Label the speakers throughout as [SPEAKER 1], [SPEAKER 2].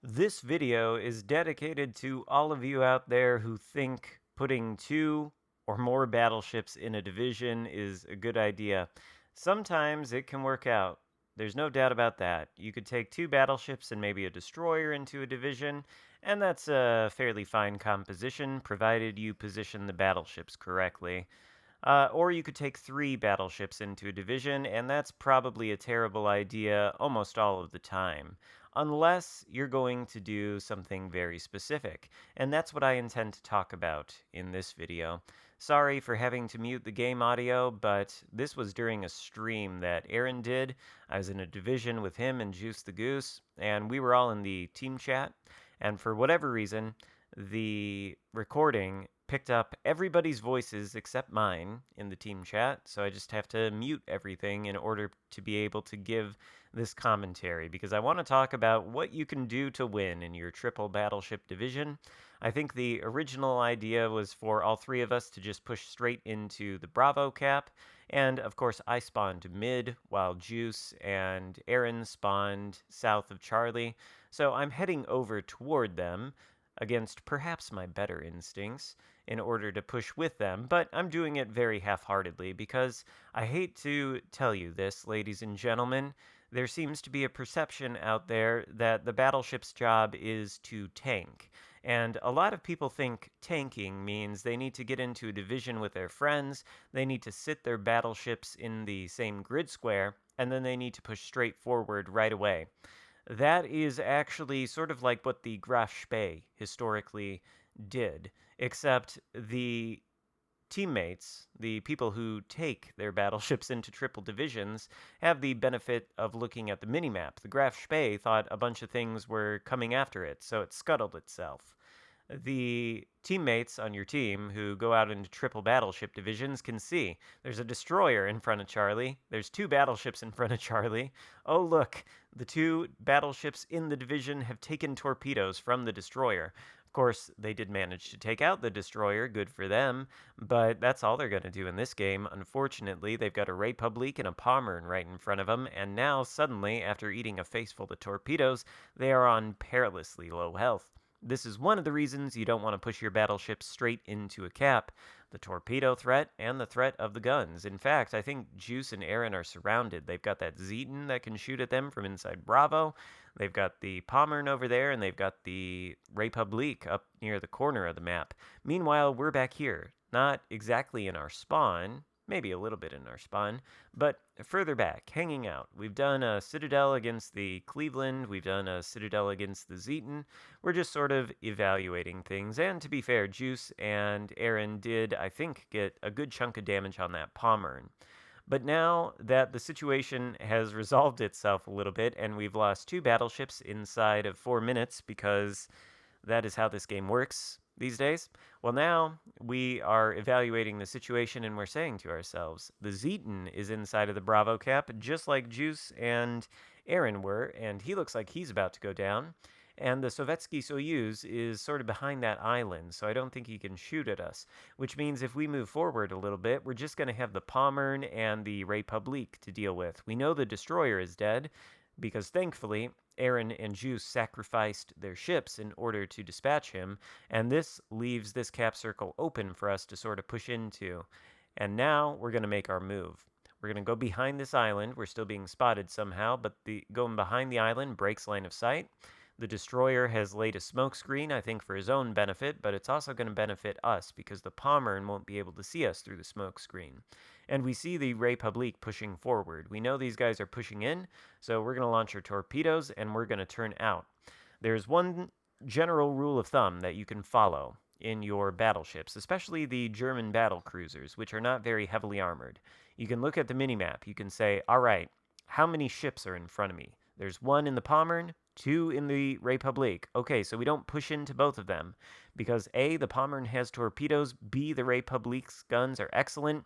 [SPEAKER 1] This video is dedicated to all of you out there who think putting two or more battleships in a division is a good idea. Sometimes it can work out. There's no doubt about that. You could take two battleships and maybe a destroyer into a division, and that's a fairly fine composition, provided you position the battleships correctly. Or you could take three battleships into a division, and that's probably a terrible idea almost all of the time. Unless you're going to do something very specific. And that's what I intend to talk about in this video. Sorry for having to mute the game audio, but this was during a stream that Aaron did. I was in a division with him and JuiceTaGoose, and we were all in the team chat. And for whatever reason, the recording picked up everybody's voices except mine in the team chat, so I just have to mute everything in order to be able to give this commentary, because I want to talk about what you can do to win in your triple battleship division. I think the original idea was for all three of us to just push straight into the Bravo cap, and of course I spawned mid while Juice and Aaron spawned south of Charlie, so I'm heading over toward them against perhaps my better instincts in order to push with them, but I'm doing it very half-heartedly because I hate to tell you this, ladies and gentlemen, there seems to be a perception out there that the battleship's job is to tank. And a lot of people think tanking means they need to get into a division with their friends, they need to sit their battleships in the same grid square, and then they need to push straight forward right away. That is actually sort of like what the Graf Spee historically did, except the teammates, the people who take their battleships into triple divisions, have the benefit of looking at the minimap. The Graf Spee thought a bunch of things were coming after it, so it scuttled itself. The teammates on your team who go out into triple battleship divisions can see there's a destroyer in front of Charlie, there's two battleships in front of Charlie. Oh, look, the two battleships in the division have taken torpedoes from the destroyer. Of course, they did manage to take out the destroyer, good for them, but that's all they're going to do in this game. Unfortunately, they've got a Republic and a Pommern right in front of them, and now, suddenly, after eating a face full of torpedoes, they are on perilously low health. This is one of the reasons you don't want to push your battleship straight into a cap. The torpedo threat and the threat of the guns. In fact, I think Juice and Aaron are surrounded. They've got that Zeton that can shoot at them from inside Bravo. They've got the Pommern over there, and they've got the Republique up near the corner of the map. Meanwhile, we're back here. Not exactly in our spawn, maybe a little bit in our spawn, but further back, hanging out. We've done a Citadel against the Cleveland, we've done a Citadel against the Zeton. We're just sort of evaluating things, and to be fair, Juice and Aaron did, I think, get a good chunk of damage on that Pommern. But now that the situation has resolved itself a little bit, and we've lost two battleships inside of 4 minutes because that is how this game works these days. Well, now we are evaluating the situation and we're saying to ourselves, the Zeton is inside of the Bravo cap, just like Juice and Aaron were, and he looks like he's about to go down. And the Sovietsky Soyuz is sort of behind that island, so I don't think he can shoot at us. Which means if we move forward a little bit, we're just going to have the Pommern and the Republique to deal with. We know the destroyer is dead, because thankfully, Aaron and Juice sacrificed their ships in order to dispatch him, and this leaves this cap circle open for us to sort of push into. And now we're going to make our move. We're going to go behind this island. We're still being spotted somehow, but going behind the island breaks line of sight. The destroyer has laid a smoke screen, I think, for his own benefit, but it's also going to benefit us because the Pommern won't be able to see us through the smoke screen. And we see the Republique pushing forward. We know these guys are pushing in, so we're going to launch our torpedoes and we're going to turn out. There's one general rule of thumb that you can follow in your battleships, especially the German battle cruisers, which are not very heavily armored. You can look at the minimap. You can say, all right, how many ships are in front of me? There's one in the Pommern, two in the Republique. Okay, so we don't push into both of them because A, the Pommern has torpedoes, B, the Republique's guns are excellent,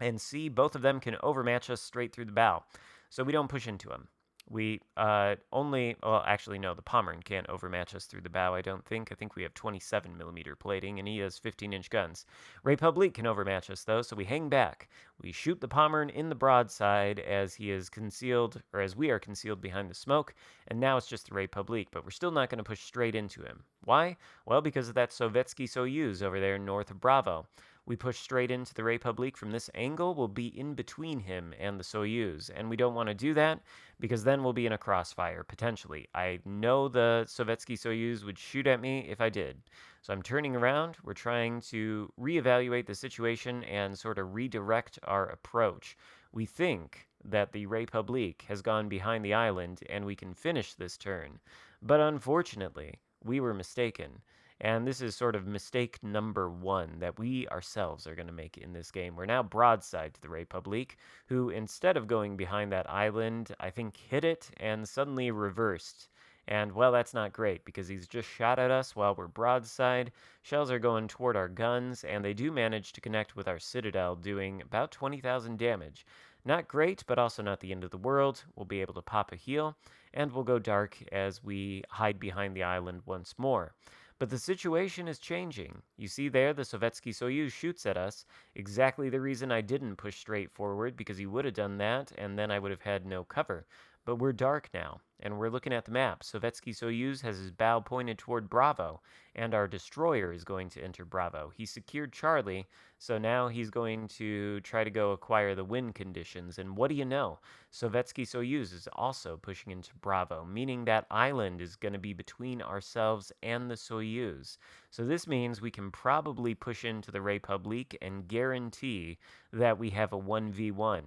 [SPEAKER 1] and C, both of them can overmatch us straight through the bow. So we don't push into them. We well, actually, no, the Pommern can't overmatch us through the bow, I don't think. I think we have 27 millimeter plating, and he has 15-inch guns. Republique can overmatch us, though, so we hang back. We shoot the Pommern in the broadside as he is concealed, or as we are concealed behind the smoke, and now it's just the Republique, but we're still not going to push straight into him. Why? Well, because of that Sovietsky Soyuz over there north of Bravo. We push straight into the Republique from this angle, we'll be in between him and the Soyuz, and we don't want to do that because then we'll be in a crossfire, potentially. I know the Sovietsky Soyuz would shoot at me if I did. So I'm turning around. We're trying to reevaluate the situation and sort of redirect our approach. We think that the Republique has gone behind the island and we can finish this turn. But unfortunately, we were mistaken. And this is sort of mistake number one that we ourselves are going to make in this game. We're now broadside to the Republique, who, instead of going behind that island, I think hit it and suddenly reversed. And, well, that's not great because he's just shot at us while we're broadside. Shells are going toward our guns, and they do manage to connect with our citadel, doing about 20,000 damage. Not great, but also not the end of the world. We'll be able to pop a heal, and we'll go dark as we hide behind the island once more. But the situation is changing. You see there, the Sovietsky Soyuz shoots at us. Exactly the reason I didn't push straight forward, because he would have done that, and then I would have had no cover. But we're dark now, and we're looking at the map. Sovietsky Soyuz has his bow pointed toward Bravo, and our destroyer is going to enter Bravo. He secured Charlie, so now he's going to try to go acquire the wind conditions. And what do you know? Sovietsky Soyuz is also pushing into Bravo, meaning that island is going to be between ourselves and the Soyuz. So this means we can probably push into the Republique and guarantee that we have a 1v1.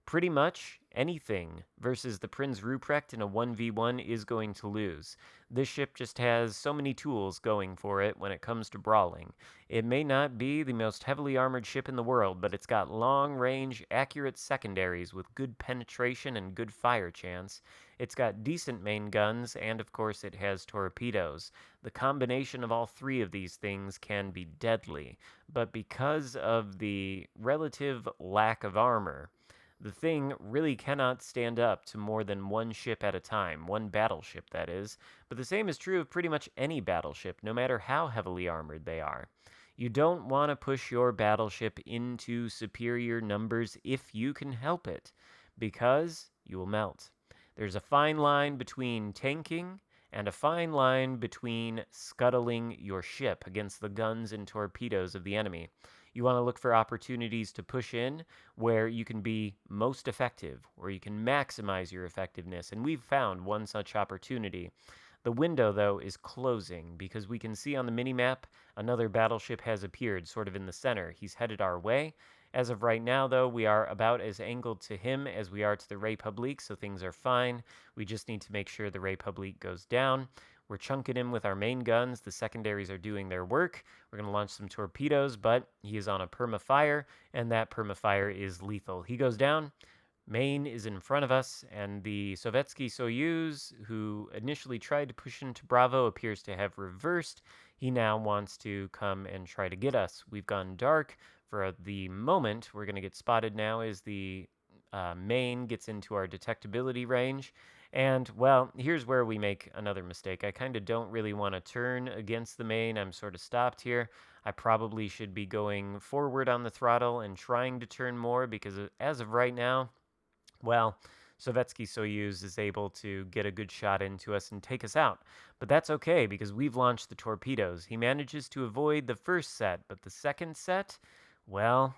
[SPEAKER 1] Pretty much anything versus the Prinz Ruprecht in a 1v1 is going to lose. This ship just has so many tools going for it when it comes to brawling. It may not be the most heavily armored ship in the world, but it's got long-range, accurate secondaries with good penetration and good fire chance. It's got decent main guns, and of course it has torpedoes. The combination of all three of these things can be deadly, but because of the relative lack of armor, the thing really cannot stand up to more than one ship at a time, one battleship, that is, but the same is true of pretty much any battleship, no matter how heavily armored they are. You don't want to push your battleship into superior numbers if you can help it, because you will melt. There's a fine line between tanking and a fine line between scuttling your ship against the guns and torpedoes of the enemy. You want to look for opportunities to push in where you can be most effective, where you can maximize your effectiveness, and we've found one such opportunity. The window, though, is closing because we can see on the minimap another battleship has appeared sort of in the center. He's headed our way. As of right now, though, we are about as angled to him as we are to the Republique, so things are fine. We just need to make sure the Republique goes down. We're chunking him with our main guns. The secondaries are doing their work. We're going to launch some torpedoes, but he is on a perma-fire, and that perma-fire is lethal. He goes down. Maine is in front of us, and the Sovietsky Soyuz, who initially tried to push into Bravo, appears to have reversed. He now wants to come and try to get us. We've gone dark for the moment. We're going to get spotted now as the Maine gets into our detectability range. And, well, here's where we make another mistake. I kind of don't really want to turn against the Maine. I'm sort of stopped here. I probably should be going forward on the throttle and trying to turn more because as of right now, well, Sovietsky Soyuz is able to get a good shot into us and take us out. But that's okay because we've launched the torpedoes. He manages to avoid the first set, but the second set, well,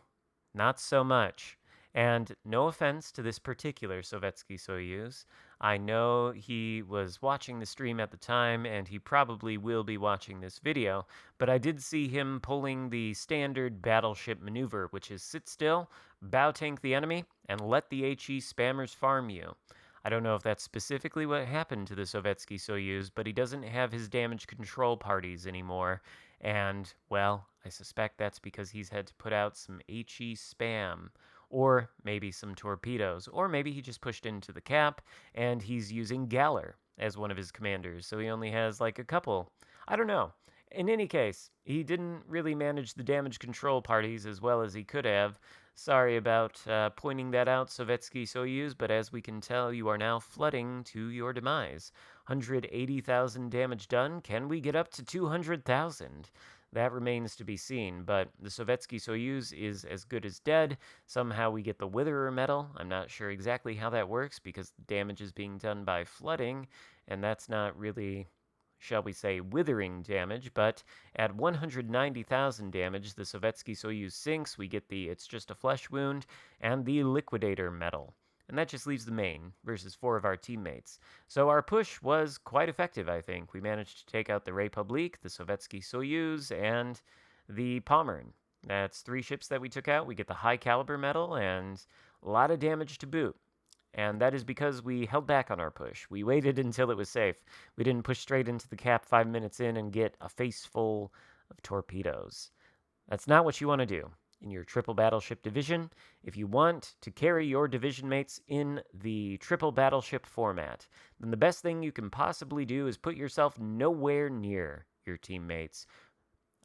[SPEAKER 1] not so much. And no offense to this particular Sovietsky Soyuz. I know he was watching the stream at the time, and he probably will be watching this video, but I did see him pulling the standard battleship maneuver, which is sit still, bow tank the enemy, and let the HE spammers farm you. I don't know if that's specifically what happened to the Sovietsky Soyuz, but he doesn't have his damage control parties anymore, and, well, I suspect that's because he's had to put out some HE spam, or maybe some torpedoes, or maybe he just pushed into the cap, and he's using Galler as one of his commanders, so he only has like a couple. I don't know. In any case, he didn't really manage the damage control parties as well as he could have, Sorry about pointing that out, Sovietsky Soyuz, but as we can tell, you are now flooding to your demise. 180,000 damage done. Can we get up to 200,000? That remains to be seen, but the Sovietsky Soyuz is as good as dead. Somehow we get the Witherer medal. I'm not sure exactly how that works because the damage is being done by flooding, and that's not really, shall we say, withering damage, but at 190,000 damage, the Sovietsky Soyuz sinks. We get the It's Just a Flesh Wound and the Liquidator medal. And that just leaves the main versus 4 of our teammates. So our push was quite effective, I think. We managed to take out the Republique, the Sovietsky Soyuz, and the Pommern. That's 3 ships that we took out. We get the High Caliber medal and a lot of damage to boot. And that is because we held back on our push. We waited until it was safe. We didn't push straight into the cap 5 minutes in and get a face full of torpedoes. That's not what you want to do in your triple battleship division if you want to carry your division mates in the triple battleship format. Then the best thing you can possibly do is put yourself nowhere near your teammates.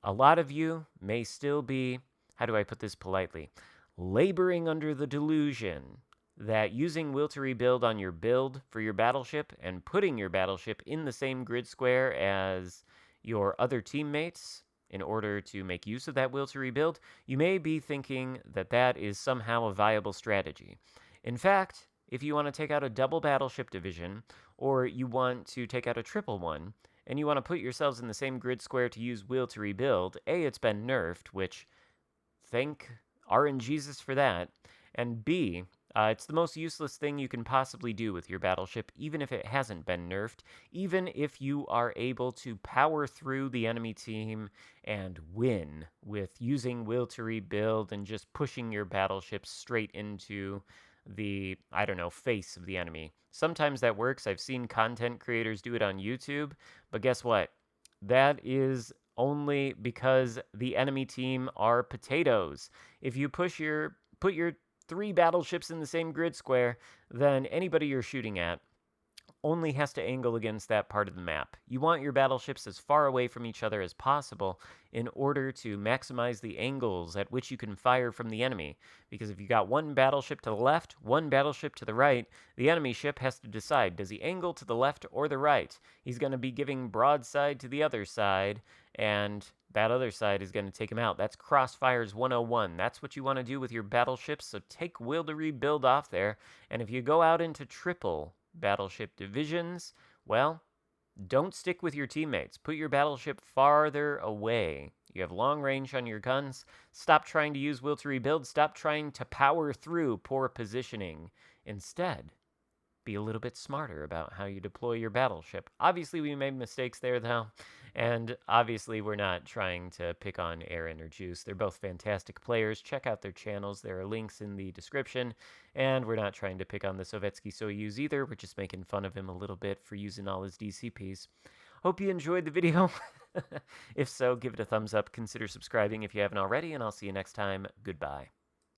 [SPEAKER 1] A lot of you may still be, how do I put this politely, laboring under the delusion that using will to rebuild on your build for your battleship and putting your battleship in the same grid square as your other teammates in order to make use of that will to rebuild, you may be thinking that that is somehow a viable strategy. In fact, if you want to take out a double battleship division, or you want to take out a triple one, and you want to put yourselves in the same grid square to use will to rebuild, A, it's been nerfed, which thank RNGesus for that, and B, it's the most useless thing you can possibly do with your battleship, even if it hasn't been nerfed, even if you are able to power through the enemy team and win with using will to rebuild and just pushing your battleship straight into the, I don't know, face of the enemy. Sometimes that works. I've seen content creators do it on YouTube, but guess what? That is only because the enemy team are potatoes. If you put your 3 battleships in the same grid square, then anybody you're shooting at only has to angle against that part of the map. You want your battleships as far away from each other as possible in order to maximize the angles at which you can fire from the enemy. Because if you got one battleship to the left, one battleship to the right, the enemy ship has to decide, does he angle to the left or the right? He's going to be giving broadside to the other side, and that other side is going to take him out. That's Crossfires 101. That's what you want to do with your battleships, so take will to rebuild off there. And if you go out into triple battleship divisions, well, don't stick with your teammates. Put your battleship farther away. You have long range on your guns. Stop trying to use will to rebuild. Stop trying to power through poor positioning. Instead, be a little bit smarter about how you deploy your battleship. Obviously, we made mistakes there, though. And obviously, we're not trying to pick on Aaron or Juice. They're both fantastic players. Check out their channels. There are links in the description. And we're not trying to pick on the Sovietsky Soyuz either. We're just making fun of him a little bit for using all his DCPs. Hope you enjoyed the video. If so, give it a thumbs up. Consider subscribing if you haven't already. And I'll see you next time. Goodbye.